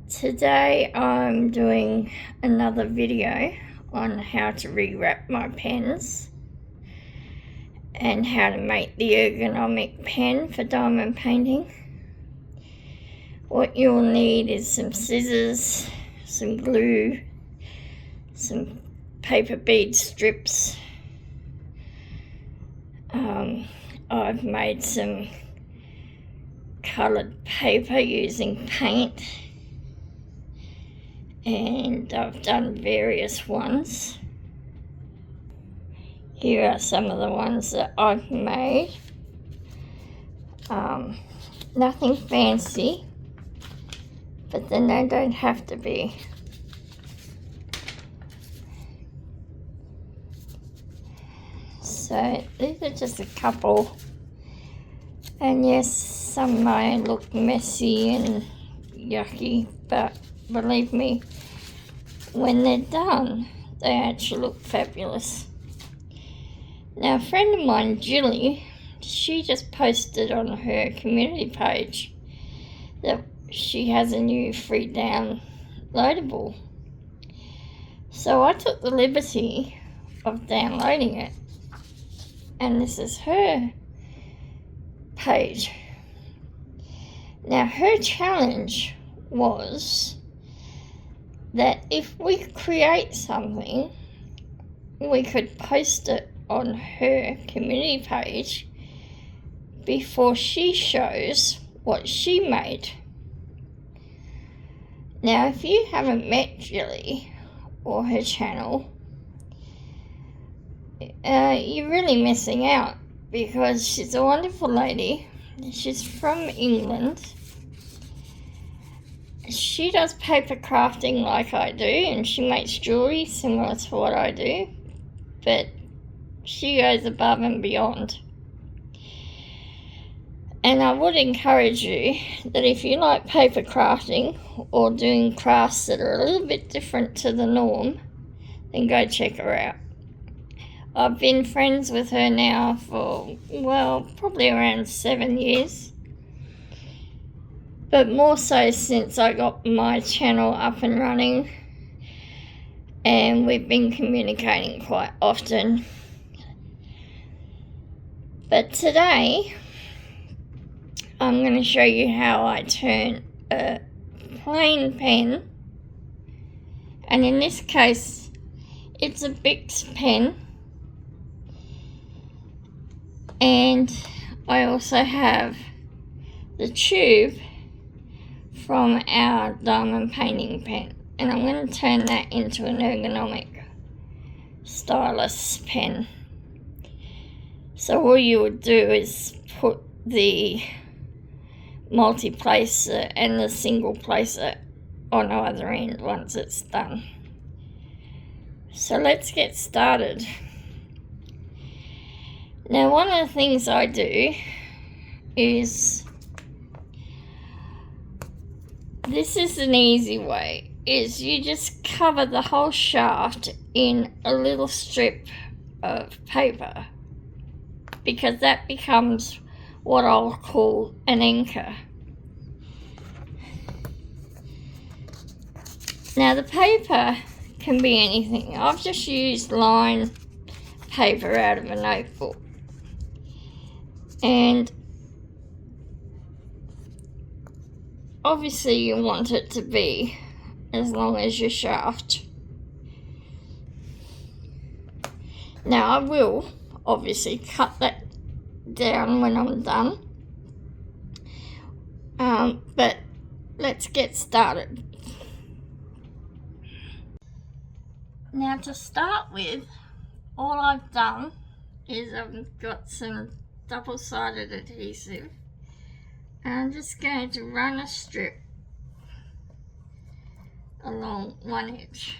Today I'm doing another video on how to rewrap my pens and how to make the ergonomic pen for diamond painting. What you'll need is some scissors, some glue, some paper bead strips. I've made some coloured paper using paint, and I've done various ones. Here are some of the ones that I've made. Nothing fancy, but then they don't have to be. So these are just a couple, and yes, some may look messy and yucky, but believe me, when they're done, they actually look fabulous. Now, a friend of mine, Gilly, she just posted on her community page that she has a new free downloadable. So I took the liberty of downloading it, and this is her page. Now, her challenge was that if we create something, we could post it on her community page before she shows what she made. Now, if you haven't met Gilly or her channel, you're really missing out, because she's a wonderful lady. She's from England. She does paper crafting like I do, and she makes jewellery similar to what I do, but she goes above and beyond. And I would encourage you that if you like paper crafting or doing crafts that are a little bit different to the norm, then go check her out. I've been friends with her now for, well, probably around 7 years. But more so since I got my channel up and running, and we've been communicating quite often. But today, I'm going to show you how I turn a plain pen, and in this case, it's a Bic pen, and I also have the tube from our diamond painting pen, and I'm going to turn that into an ergonomic stylus pen. So all you would do is put the multi-placer and the single placer on either end once it's done. So let's get started. Now, one of the things I do is, this is an easy way, is you just cover the whole shaft in a little strip of paper, because that becomes what I'll call an anchor. Now, the paper can be anything. I've just used lined paper out of a notebook, and obviously you want it to be as long as your shaft. Now, I will obviously cut that down when I'm done, but let's get started. Now, to start with, all I've done is I've got some double-sided adhesive, and I'm just going to run a strip along one edge,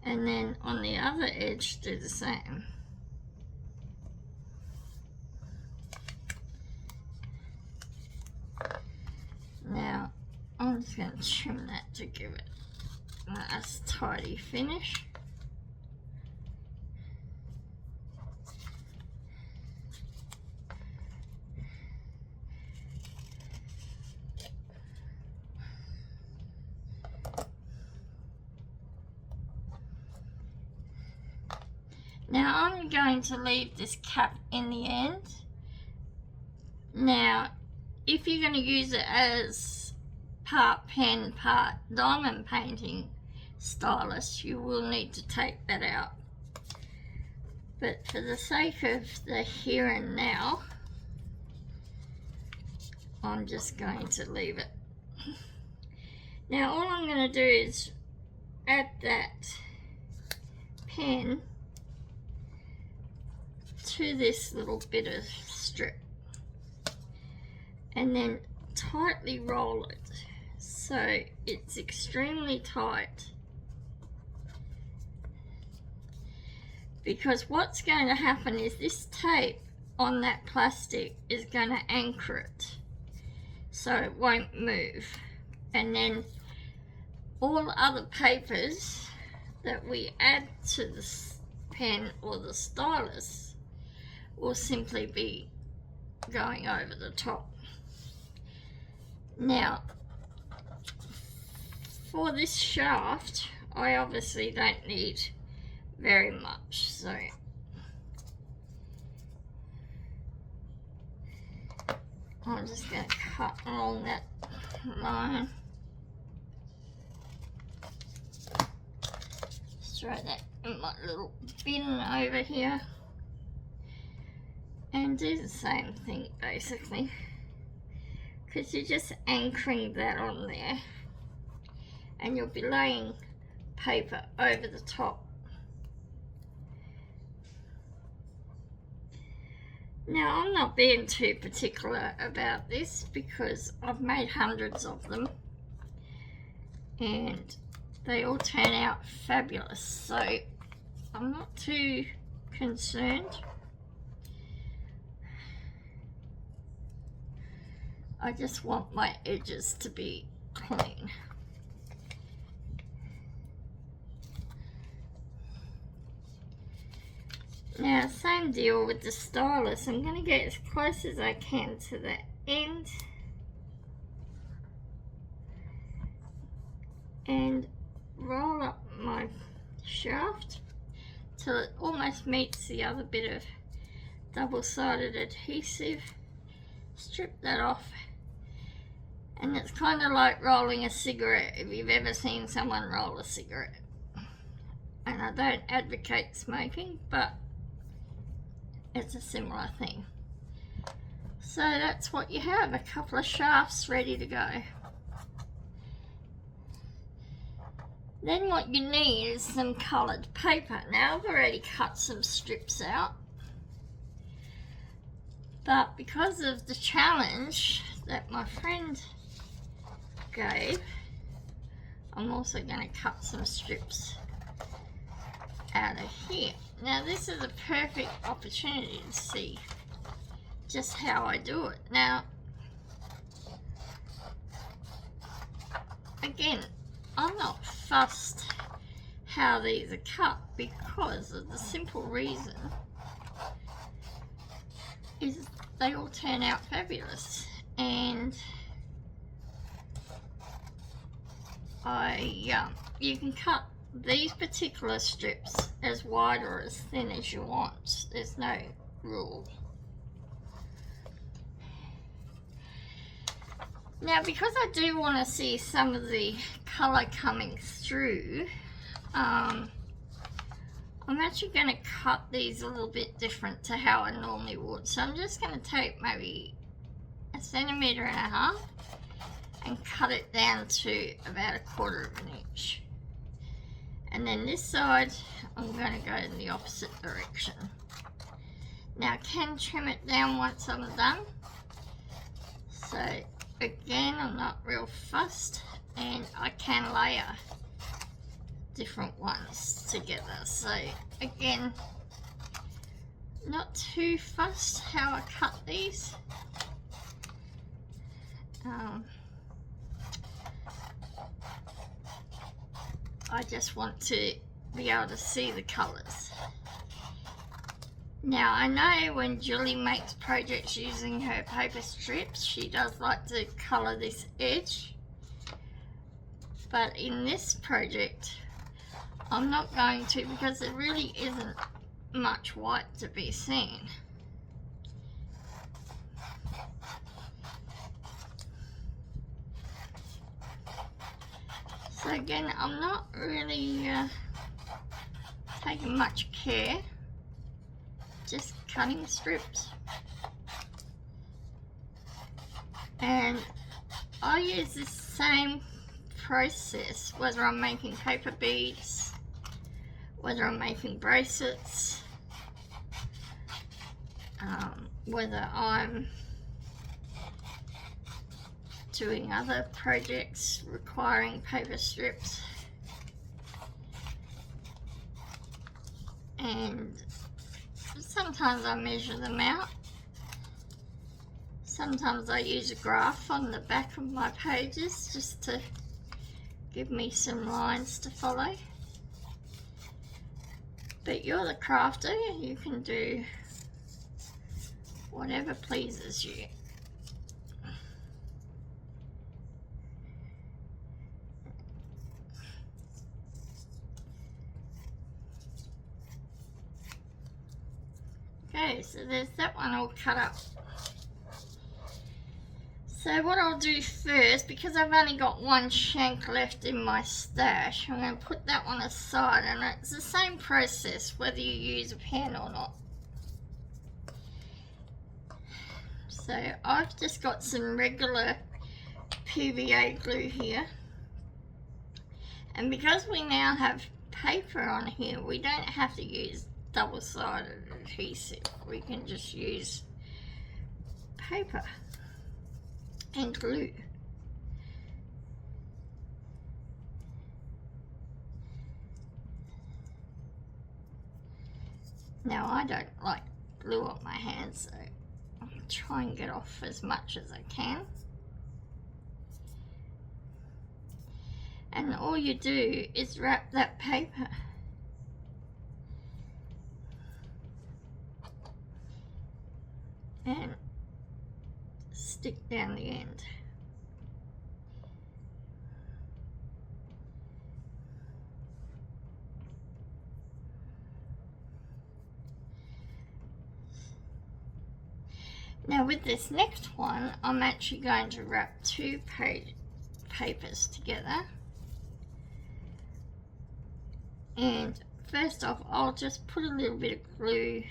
and then on the other edge do the same. Now, I'm just going to trim that to give it a nice tidy finish. Now I'm going to leave this cap in the end. Now, if you're going to use it as part pen, part diamond painting stylus, you will need to take that out. But for the sake of the here and now, I'm just going to leave it. Now all I'm going to do is add that pen to this little bit of strip and then tightly roll it so it's extremely tight, because what's going to happen is this tape on that plastic is going to anchor it so it won't move, and then all other papers that we add to the pen or the stylus will simply be going over the top. Now, for this shaft, I obviously don't need very much, so I'm just going to cut along that line. Just throw that in my little bin over here and do the same thing basically, because you're just anchoring that on there and you'll be laying paper over the top. Now I'm not being too particular about this because I've made hundreds of them and they all turn out fabulous, so I'm not too concerned. I just want my edges to be clean. Now, same deal with the stylus. I'm going to get as close as I can to the end and roll up my shaft till it almost meets the other bit of double-sided adhesive. Strip that off, and it's kind of like rolling a cigarette, if you've ever seen someone roll a cigarette. And I don't advocate smoking, but it's a similar thing. So that's what you have, a couple of shafts ready to go. Then what you need is some coloured paper. Now I've already cut some strips out, but because of the challenge that my friend gave, I'm also going to cut some strips out of here. Now this is a perfect opportunity to see just how I do it. Now, again, I'm not fussed how these are cut because of the simple reason is they all turn out fabulous, and you can cut these particular strips as wide or as thin as you want. There's no rule. Now, because I do want to see some of the colour coming through, I'm actually going to cut these a little bit different to how I normally would. So I'm just going to take maybe 1.5 centimetres and cut it down to about 1/4 of an inch. And then this side, I'm going to go in the opposite direction. Now I can trim it down once I'm done. So again, I'm not real fussed, and I can layer different ones together. So again, not too fussed how I cut these. I just want to be able to see the colours. Now I know when Gilly makes projects using her paper strips, she does like to colour this edge, but in this project I'm not going to, because there really isn't much white to be seen. So again, I'm not really taking much care, just cutting strips. And I use this same process whether I'm making paper beads, whether I'm making bracelets, whether I'm doing other projects requiring paper strips. And sometimes I measure them out. Sometimes I use a graph on the back of my pages just to give me some lines to follow. But you're the crafter, you can do whatever pleases you. Okay, so there's that one all cut up. So what I'll do first, because I've only got one shank left in my stash, I'm going to put that one aside, and it's the same process whether you use a pen or not. So I've just got some regular PVA glue here, and because we now have paper on here, we don't have to use double-sided adhesive. We can just use paper and glue. Now I don't like glue on my hands, so I'll try and get off as much as I can. And all you do is wrap that paper. And stick down the end. Now with this next one, I'm actually going to wrap two papers together. And first off, I'll just put a little bit of glue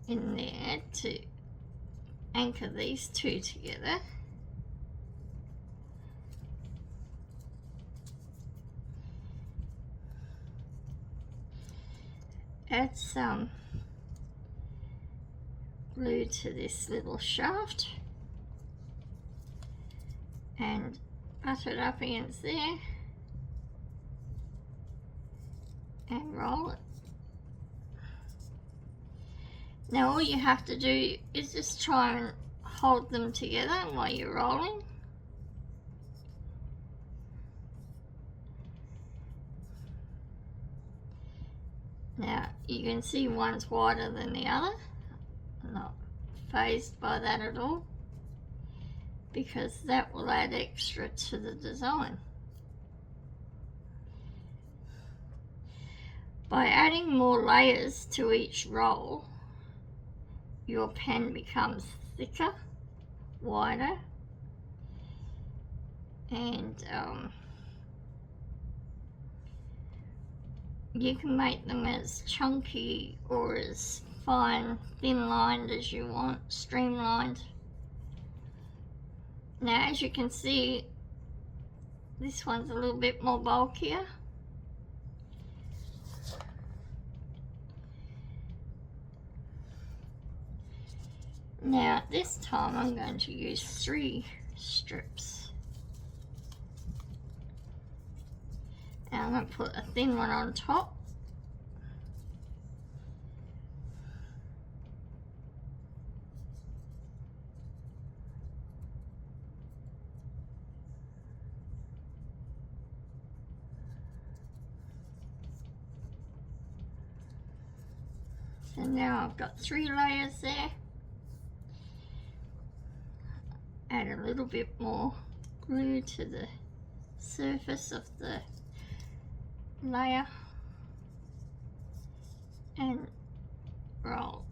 in there to anchor these two together. Add some glue to this little shaft and butt it up against there and roll it. Now all you have to do is just try and hold them together while you're rolling. Now you can see one's wider than the other. I'm not fazed by that at all, because that will add extra to the design. By adding more layers to each roll, your pen becomes thicker, wider, and you can make them as chunky or as fine, thin lined as you want, streamlined. Now as you can see, this one's a little bit more bulkier. Now this time I'm going to use 3 strips. And I'm going to put a thin one on top. So now I've got 3 layers there. Add a little bit more glue to the surface of the layer. and roll.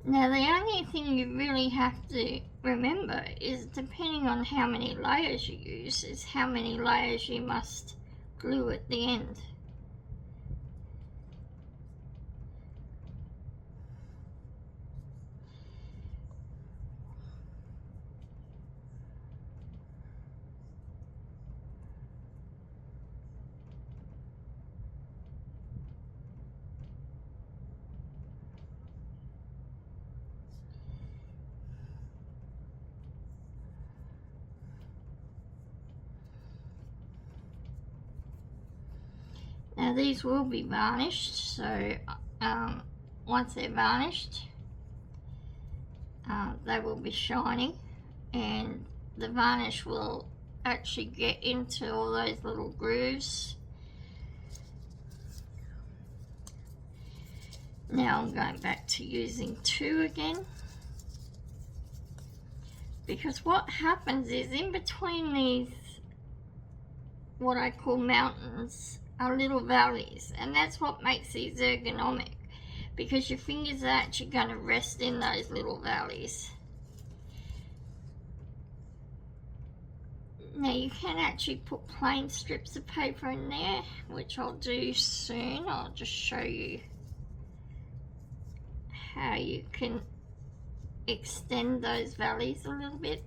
Now the only thing you really have to remember is, depending on how many layers you use, is how many layers you must glue at the end. Now these will be varnished, so once they're varnished, they will be shiny, and the varnish will actually get into all those little grooves. Now I'm going back to using 2 again, because what happens is, in between these, what I call mountains, are little valleys, and that's what makes these ergonomic, because your fingers are actually going to rest in those little valleys. Now you can actually put plain strips of paper in there, which I'll do soon. I'll just show you how you can extend those valleys a little bit.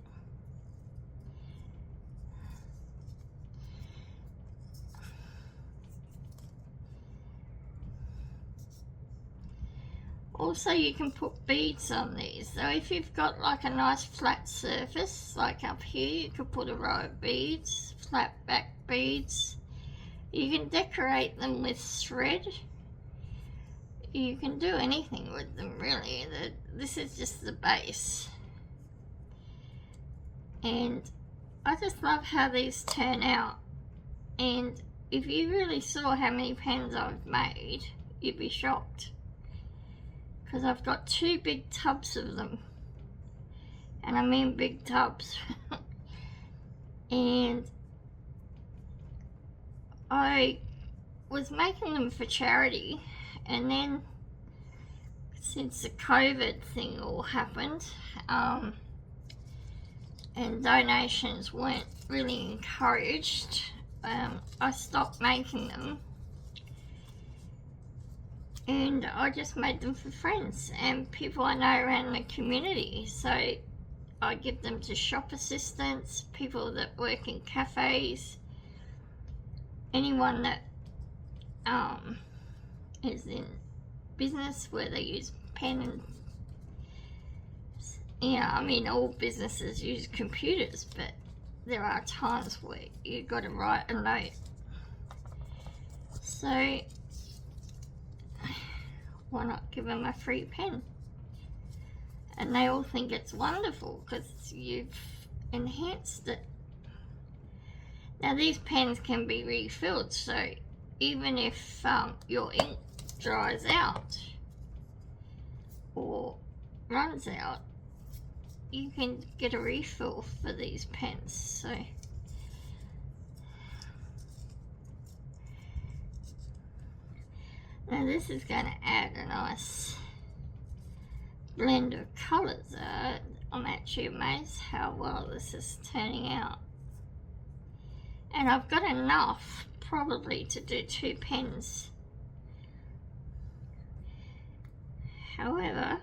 Also, you can put beads on these. So if you've got like a nice flat surface, like up here, you could put a row of beads, flat back beads. You can decorate them with thread. You can do anything with them, really. This is just the base. And I just love how these turn out. And if you really saw how many pens I've made, you'd be shocked. Because I've got 2 big tubs of them, and I mean big tubs. And I was making them for charity, and then since the COVID thing all happened, and donations weren't really encouraged, I stopped making them. And I just made them for friends and people I know around the community. So I give them to shop assistants, people that work in cafes, anyone that is in business where they use pen and, I mean, all businesses use computers, but there are times where you've got to write a note. So why not give them a free pen? And they all think it's wonderful because you've enhanced it. Now these pens can be refilled, so even if your ink dries out or runs out, you can get a refill for these pens. So now this is going to add a nice blend of colours. I'm actually amazed how well this is turning out. And I've got enough probably to do 2 pens. However,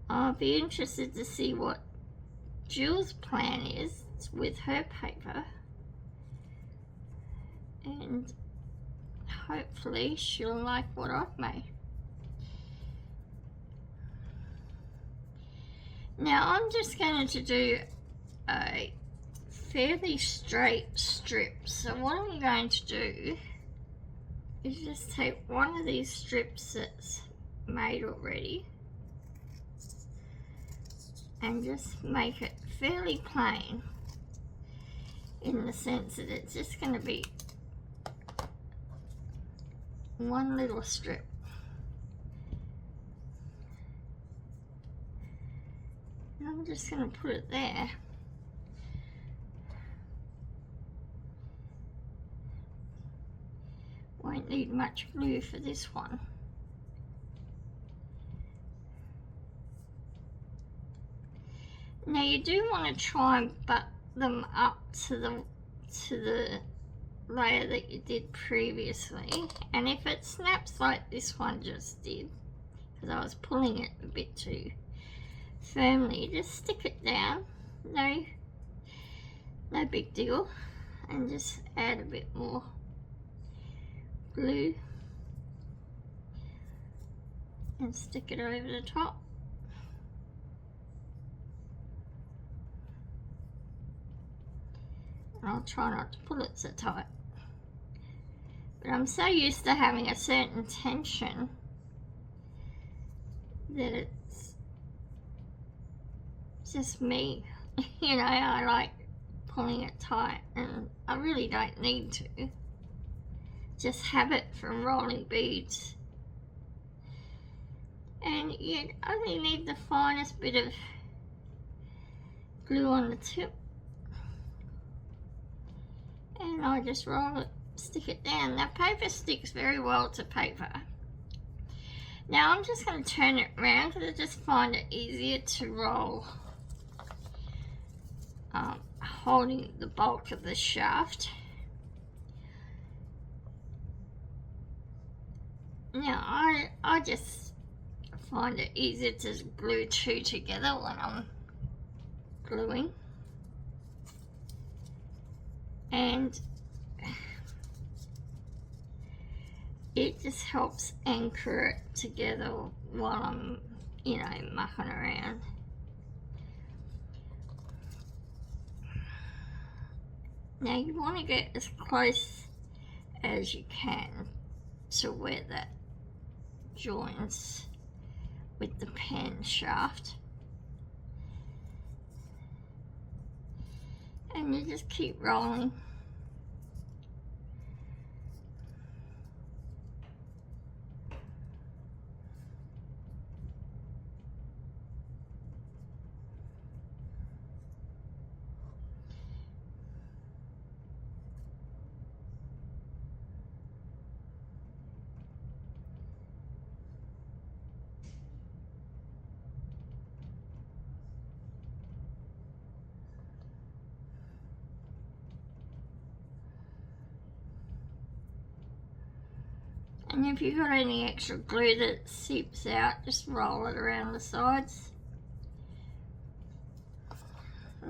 I'll be interested to see what Jill's plan is with her paper. And hopefully she'll like what I've made. Now I'm just going to do a fairly straight strip. So what I'm going to do is just take one of these strips that's made already and just make it fairly plain, in the sense that it's just going to be one little strip. And I'm just going to put it there. Won't need much glue for this one. Now you do want to try and butt them up to the layer that you did previously, and if it snaps like this one just did, because I was pulling it a bit too firmly, just stick it down. No big deal, and just add a bit more glue and stick it over the top. I'll try not to pull it so tight, but I'm so used to having a certain tension that it's just me. You know, I like pulling it tight, and I really don't need to. Just habit from rolling beads. And you only need the finest bit of glue on the tip, and I just roll it, stick it down. Now paper sticks very well to paper. Now I'm just going to turn it around because I just find it easier to roll holding the bulk of the shaft. Now I just find it easier to glue two together when I'm gluing, and it just helps anchor it together while I'm, you know, mucking around. Now you want to get as close as you can to where that joins with the pen shaft, and you just keep rolling. And if you've got any extra glue that seeps out, just roll it around the sides.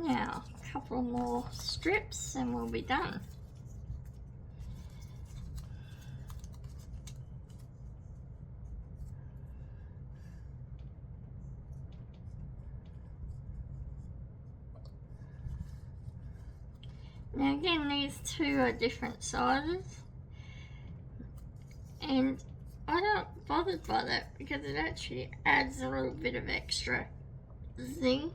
Now, a couple more strips and we'll be done. Now again, these two are different sizes, and I'm not bothered by that because it actually adds a little bit of extra zing.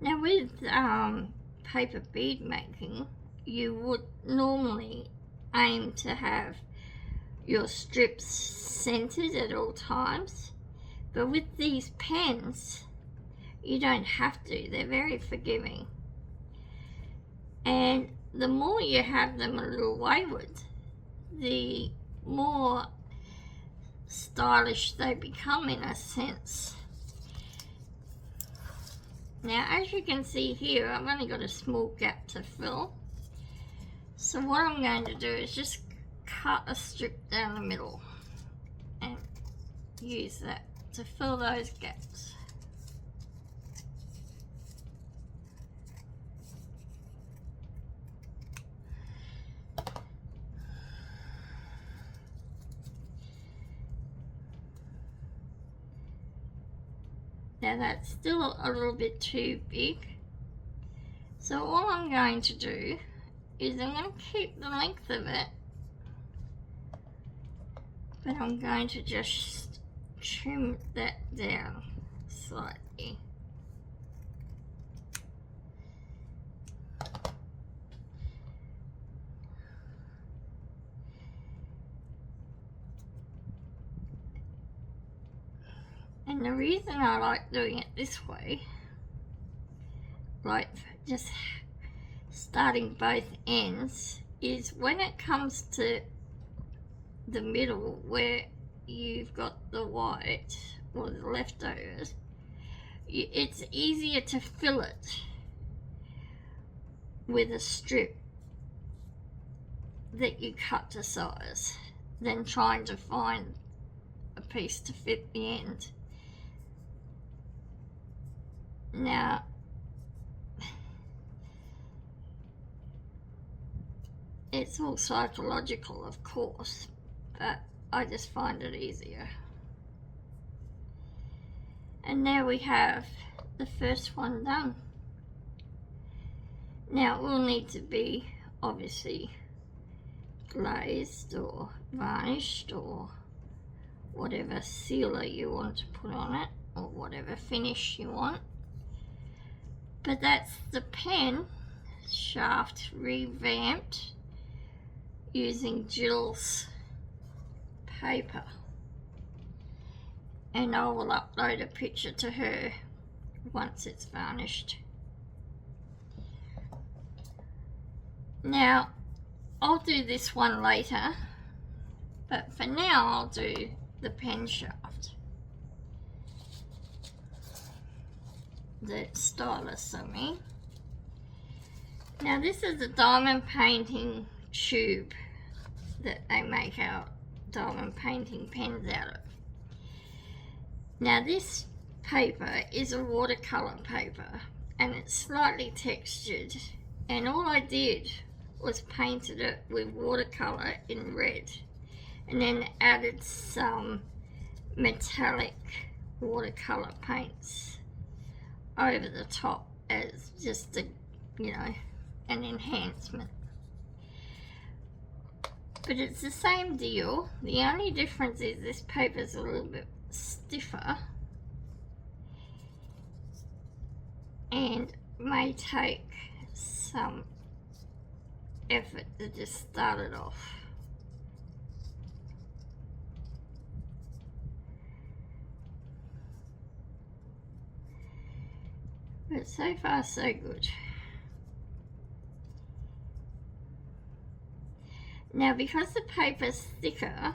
Now with paper bead making, you would normally aim to have your strips centered at all times, but with these pens you don't have to. They're very forgiving, and the more you have them a little wayward, the more stylish they become in a sense. Now as you can see here, I've only got a small gap to fill, so what I'm going to do is just cut a strip down the middle and use that to fill those gaps. Now that's still a little bit too big. So all I'm going to do is I'm going to keep the length of it, but I'm going to just trim that down slightly. And the reason I like doing it this way, like just starting both ends, is when it comes to the middle where you've got the white or the leftovers, it's easier to fill it with a strip that you cut to size than trying to find a piece to fit the end. Now, it's all psychological, of course, but I just find it easier. And now we have the first one done. Now it will need to be obviously glazed or varnished or whatever sealer you want to put on it, or whatever finish you want. But that's the pen shaft revamped using Jill's paper, and I will upload a picture to her once it's varnished. Now I'll do this one later, but for now I'll do the pen shaft, the stylus I mean. Now this is a diamond painting tube that they make out diamond painting pens out of. Now this paper is a watercolor paper and it's slightly textured, and all I did was painted it with watercolor in red and then added some metallic watercolor paints over the top as just a, you know, an enhancement. But it's the same deal. The only difference is this paper is a little bit stiffer and may take some effort to just start it off. But so far so good. Now because the paper's thicker,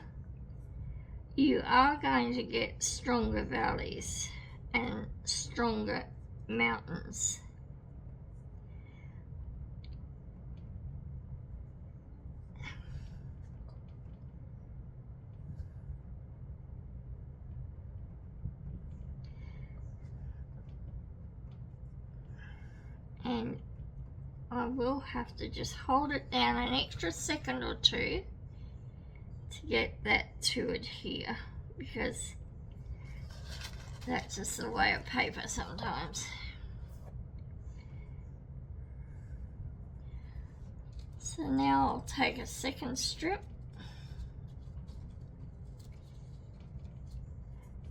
you are going to get stronger valleys and stronger mountains. And I will have to just hold it down an extra second or two to get that to adhere, because that's just the way of paper sometimes. So now I'll take a second strip.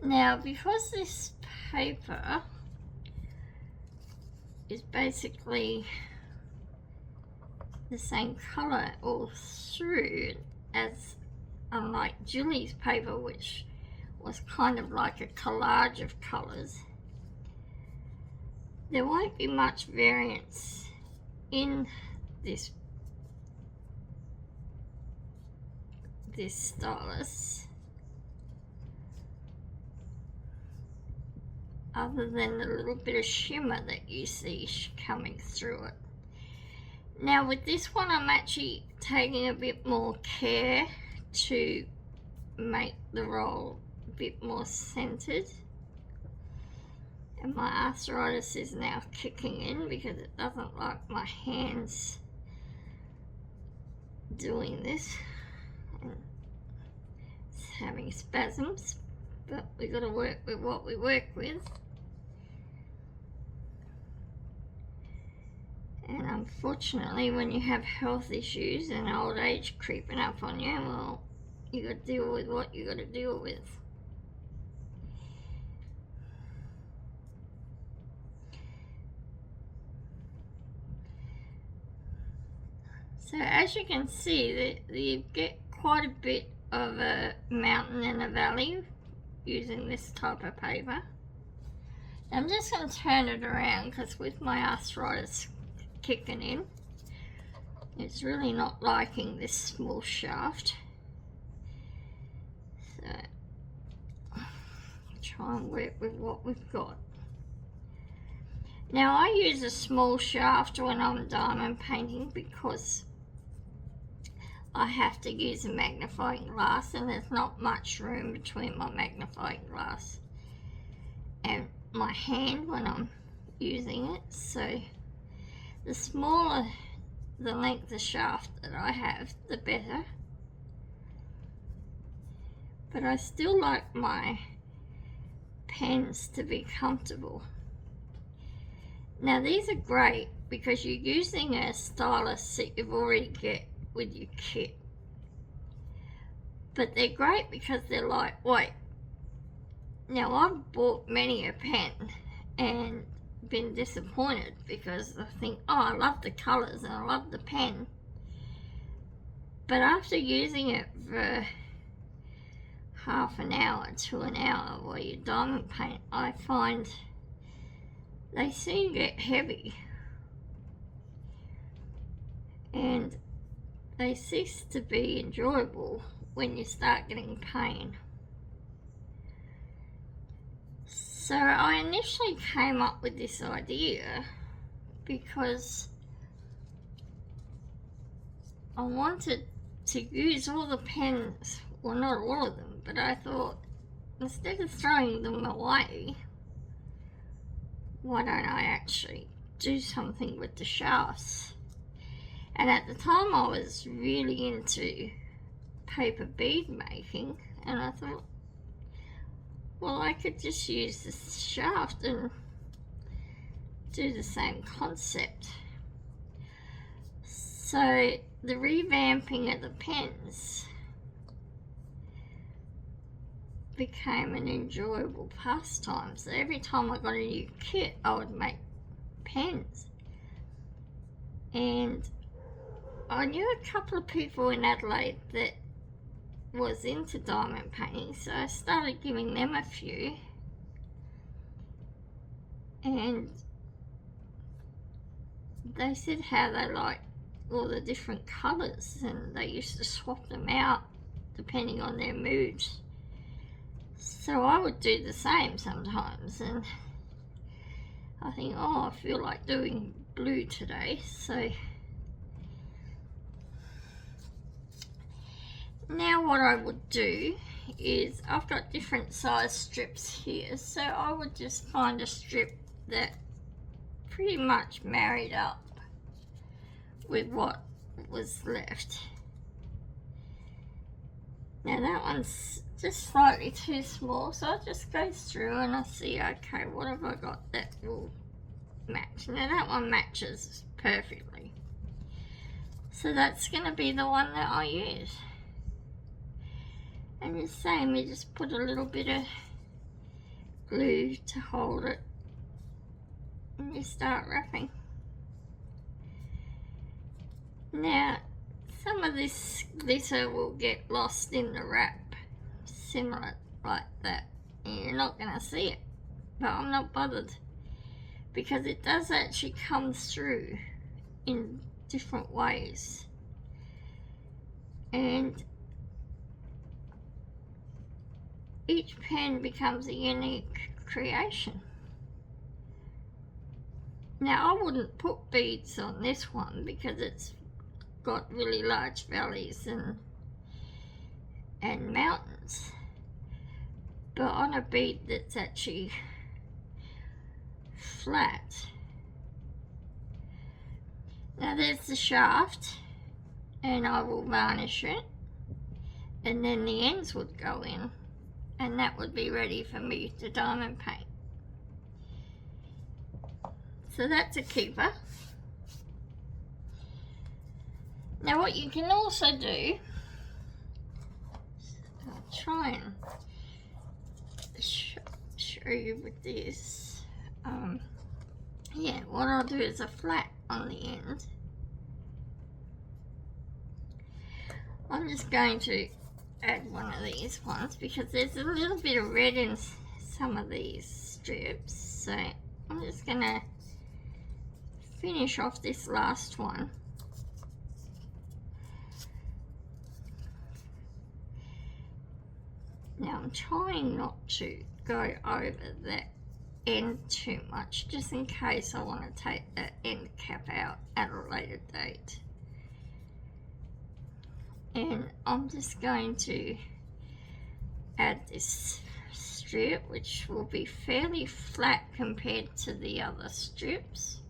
Now because this paper is basically the same colour all through, as unlike Gilly's paper, which was kind of like a collage of colours, there won't be much variance in this stylus, other than the little bit of shimmer that you see coming through it. Now with this one I'm actually taking a bit more care to make the roll a bit more centered, and my arthritis is now kicking in because it doesn't like my hands doing this, and it's having spasms, but we got to work with what we work with. And unfortunately, when you have health issues and old age creeping up on you, well, you got to deal with what you got to deal with. So as you can see, that you get quite a bit of a mountain and a valley using this type of paper. I'm just going to turn it around because with my arthritis kicking in, it's really not liking this small shaft. So try and work with what we've got. Now I use a small shaft when I'm diamond painting because I have to use a magnifying glass and there's not much room between my magnifying glass and my hand when I'm using it. So the smaller the length of shaft that I have, the better. But I still like my pens to be comfortable. Now these are great because you're using a stylus that you've already get with your kit. But they're great because they're lightweight. Now I've bought many a pen and been disappointed because I think, oh, I love the colours and I love the pen. But after using it for half an hour to an hour while you diamond paint, I find they soon get heavy and they cease to be enjoyable when you start getting pain. So I initially came up with this idea because I wanted to use all the pens, well not all of them, but I thought instead of throwing them away, why don't I actually do something with the shafts? And at the time I was really into paper bead making and I thought, well, I could just use this shaft and do the same concept. So the revamping of the pens became an enjoyable pastime. So every time I got a new kit, I would make pens. And I knew a couple of people in Adelaide that was into diamond painting, so I started giving them a few. And they said how they liked all the different colours and they used to swap them out depending on their moods. So I would do the same sometimes, and I think, oh, I feel like doing blue today, so now what I would do is I've got different size strips here, so I would just find a strip that pretty much married up with what was left. Now that one's just slightly too small, so I just go through and I see, okay, what have I got that will match? Now that one matches perfectly, so that's going to be the one that I use. And the same, you just put a little bit of glue to hold it and you start wrapping. Now some of this glitter will get lost in the wrap, similar like that, and you're not going to see it, but I'm not bothered because it does actually come through in different ways. And each pen becomes a unique creation. Now I wouldn't put beads on this one because it's got really large valleys and mountains, but on a bead that's actually flat. Now there's the shaft, and I will varnish it, and then the ends would go in, and that would be ready for me to diamond paint. So that's a keeper. Now what you can also do, I'll try and show you with this. Yeah, what I'll do is a flat on the end. I'm just going to add one of these ones because there's a little bit of red in some of these strips, so I'm just going to finish off this last one. Now I'm trying not to go over that end too much, just in case I want to take that end cap out at a later date. And I'm just going to add this strip, which will be fairly flat compared to the other strips.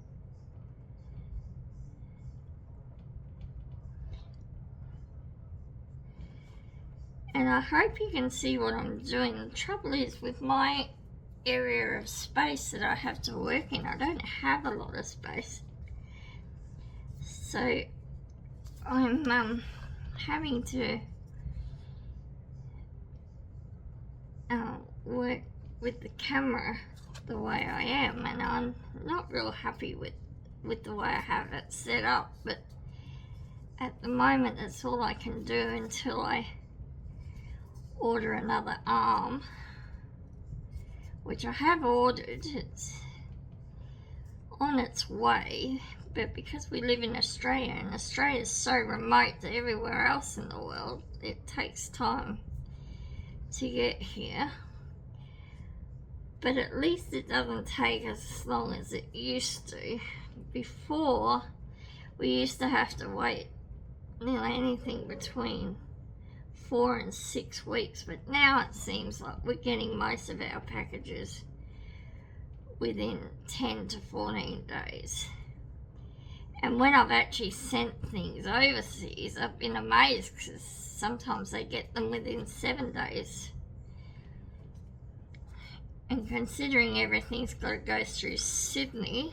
And I hope you can see what I'm doing. The trouble is, with my area of space that I have to work in, I don't have a lot of space. So I'm having to work with the camera the way I am, and I'm not real happy with the way I have it set up, but at the moment that's all I can do until I order another arm, which I have ordered. It's on its way, but because we live in Australia and Australia is so remote to everywhere else in the world, it takes time to get here. But at least it doesn't take as long as it used to. Before, we used to have to wait, anything between 4 and 6 weeks, but now it seems like we're getting most of our packages within 10 to 14 days. And when I've actually sent things overseas, I've been amazed because sometimes they get them within 7 days. And considering everything's got to go through Sydney,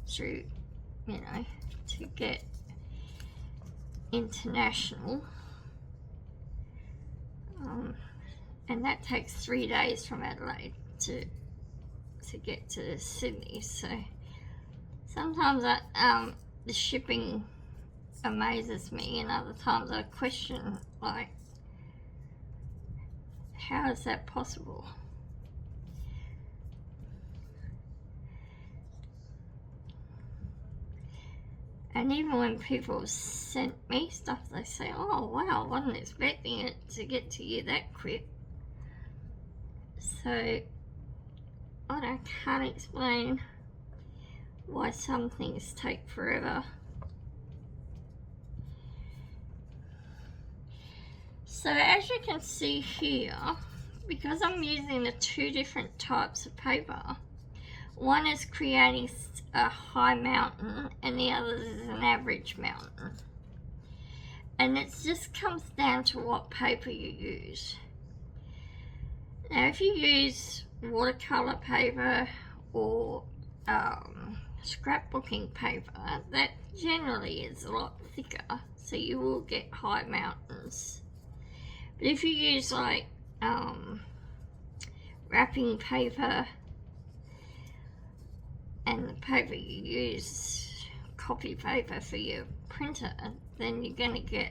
to get international, and that takes 3 days from Adelaide to get to Sydney. So sometimes the shipping amazes me, and other times I question, like, how is that possible? And even when people sent me stuff, they say, oh wow, I wasn't expecting it to get to you that quick. So I can't explain why some things take forever. So as you can see here, because I'm using the 2 different types of paper, one is creating a high mountain and the other is an average mountain. And it just comes down to what paper you use. Now if you use watercolor paper or scrapbooking paper, that generally is a lot thicker, so you will get high mountains. But if you use like wrapping paper, and the paper you use, copy paper for your printer, then you're going to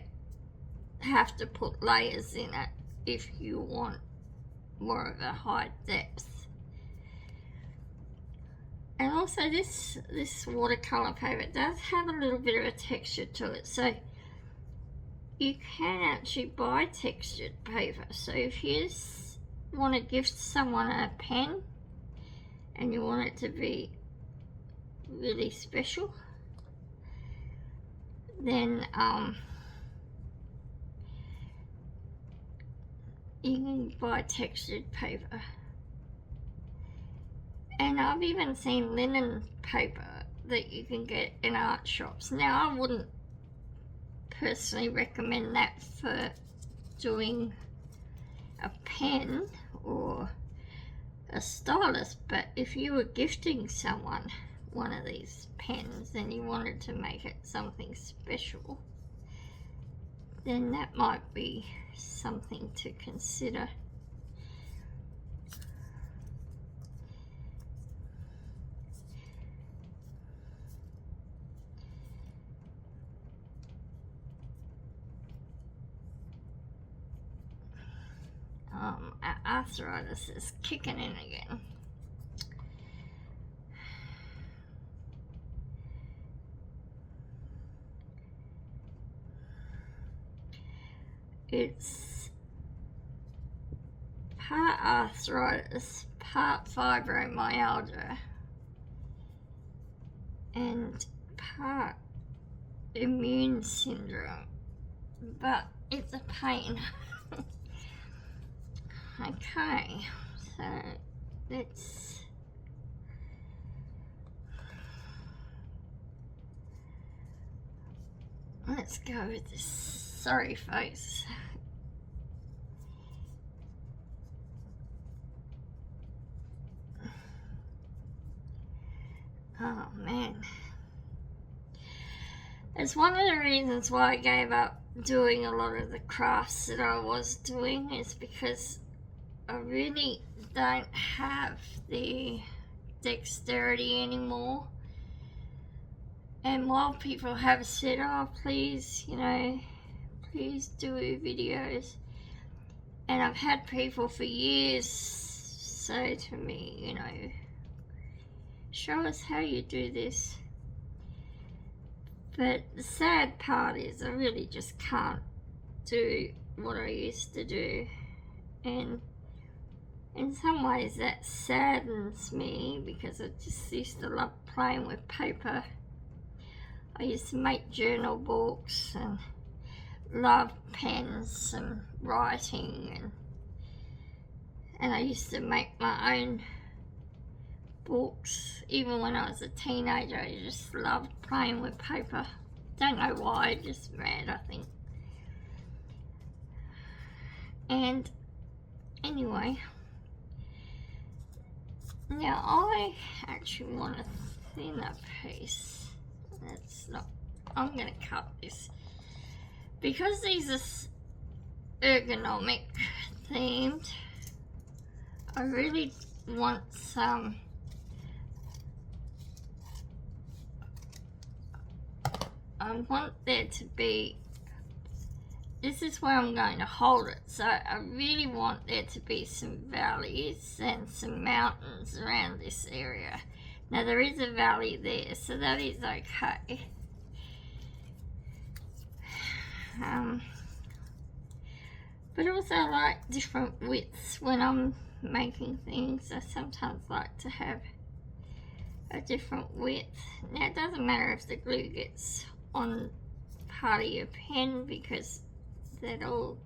have to put layers in it if you want more of a high depth. And also this watercolor paper does have a little bit of a texture to it, so you can actually buy textured paper. So if you want to gift someone a pen and you want it to be really special, then you can buy textured paper. And I've even seen linen paper that you can get in art shops. Now I wouldn't personally recommend that for doing a pen or a stylus, but if you were gifting someone one of these pens and you wanted to make it something special, then that might be something to consider. Arthritis is kicking in again. It's part arthritis, part fibromyalgia, and part immune syndrome, but it's a pain. Okay, so let's go with this sorry face. Oh man, it's one of the reasons why I gave up doing a lot of the crafts that I was doing, is because I really don't have the dexterity anymore. And while people have said, oh please, you know, please do videos, and I've had people for years say to me, you know, show us how you do this. But the sad part is I really just can't do what I used to do, and in some ways that saddens me, because I just used to love playing with paper. I used to make journal books and love pens and writing, and I used to make my own books. Even when I was a teenager, I just loved playing with paper. Don't know why, just mad, I think. And anyway, now I actually want a thinner piece. That's not, I'm going to cut this because these are ergonomic themed. I really want some I want there to be, this is where I'm going to hold it, so I really want there to be some valleys and some mountains around this area. Now there is a valley there, so that is okay. But also I like different widths when I'm making things. I sometimes like to have a different width. Now it doesn't matter if the glue gets on part of your pen, because that all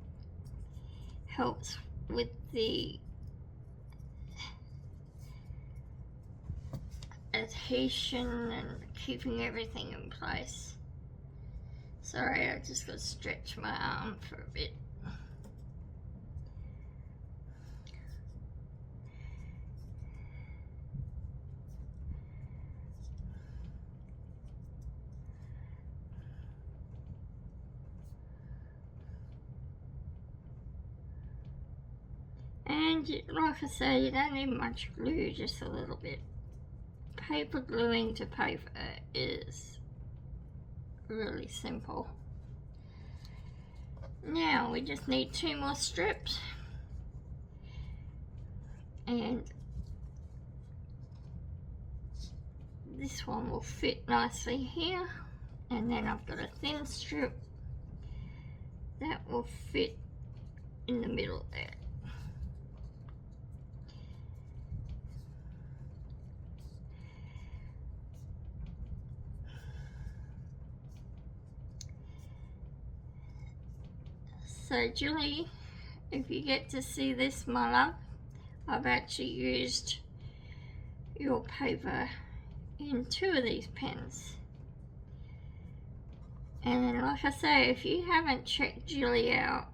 helps with the adhesion and keeping everything in place. Sorry, I just got to stretch my arm for a bit. And like I say, you don't need much glue, just a little bit. Paper gluing to paper is really simple. Now we just need 2 more strips, and this one will fit nicely here, and then I've got a thin strip that will fit in the middle there. So Gilly, if you get to see this, my love, I've actually used your paper in 2 of these pens. And then, like I say, if you haven't checked Gilly out,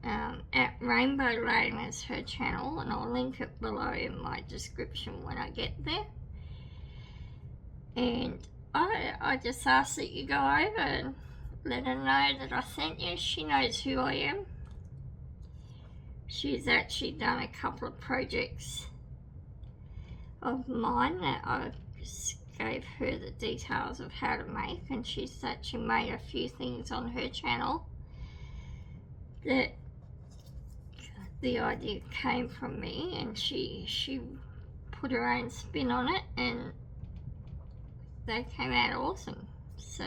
at Rainbow Lane is her channel, and I'll link it below in my description when I get there. And I just ask that you go over and let her know that I sent you. She knows who I am. She's actually done a couple of projects of mine that I just gave her the details of how to make, and she's actually made a few things on her channel that the idea came from me, and she put her own spin on it and they came out awesome. So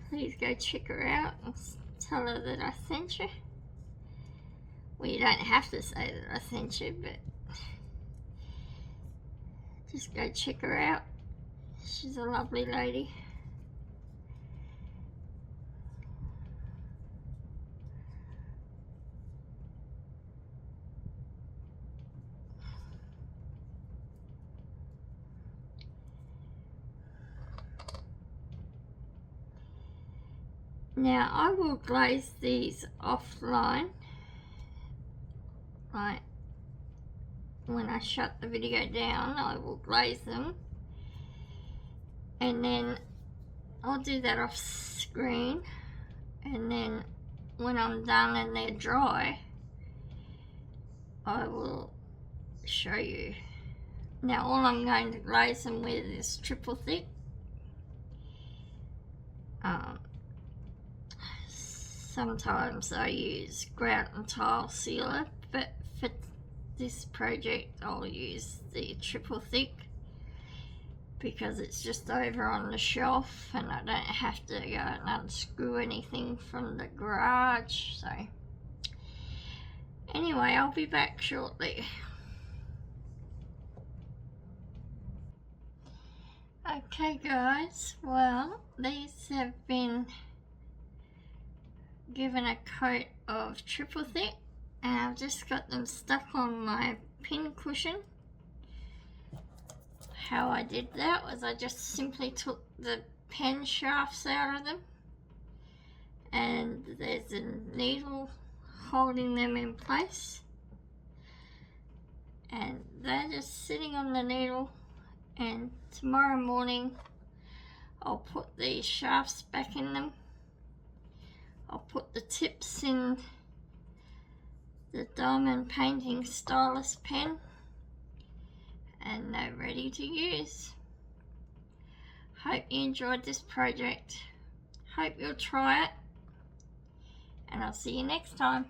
please go check her out and tell her that I sent you. Well, you don't have to say that I sent you, but just go check her out. She's a lovely lady. Now I will glaze these offline, like when I shut the video down I will glaze them, and then I'll do that off screen, and then when I'm done and they're dry I will show you. Now all I'm going to glaze them with is triple thick. Sometimes I use grout and tile sealer, but for this project I'll use the triple thick because it's just over on the shelf and I don't have to go and unscrew anything from the garage. So anyway, I'll be back shortly. Okay guys, well these have been given a coat of triple thick and I've just got them stuck on my pin cushion. How I did that was I just simply took the pen shafts out of them, and there's a needle holding them in place, and they're just sitting on the needle, and tomorrow morning I'll put these shafts back in them. I'll put the tips in the diamond painting stylus pen and they're ready to use. Hope you enjoyed this project. Hope you'll try it, and I'll see you next time.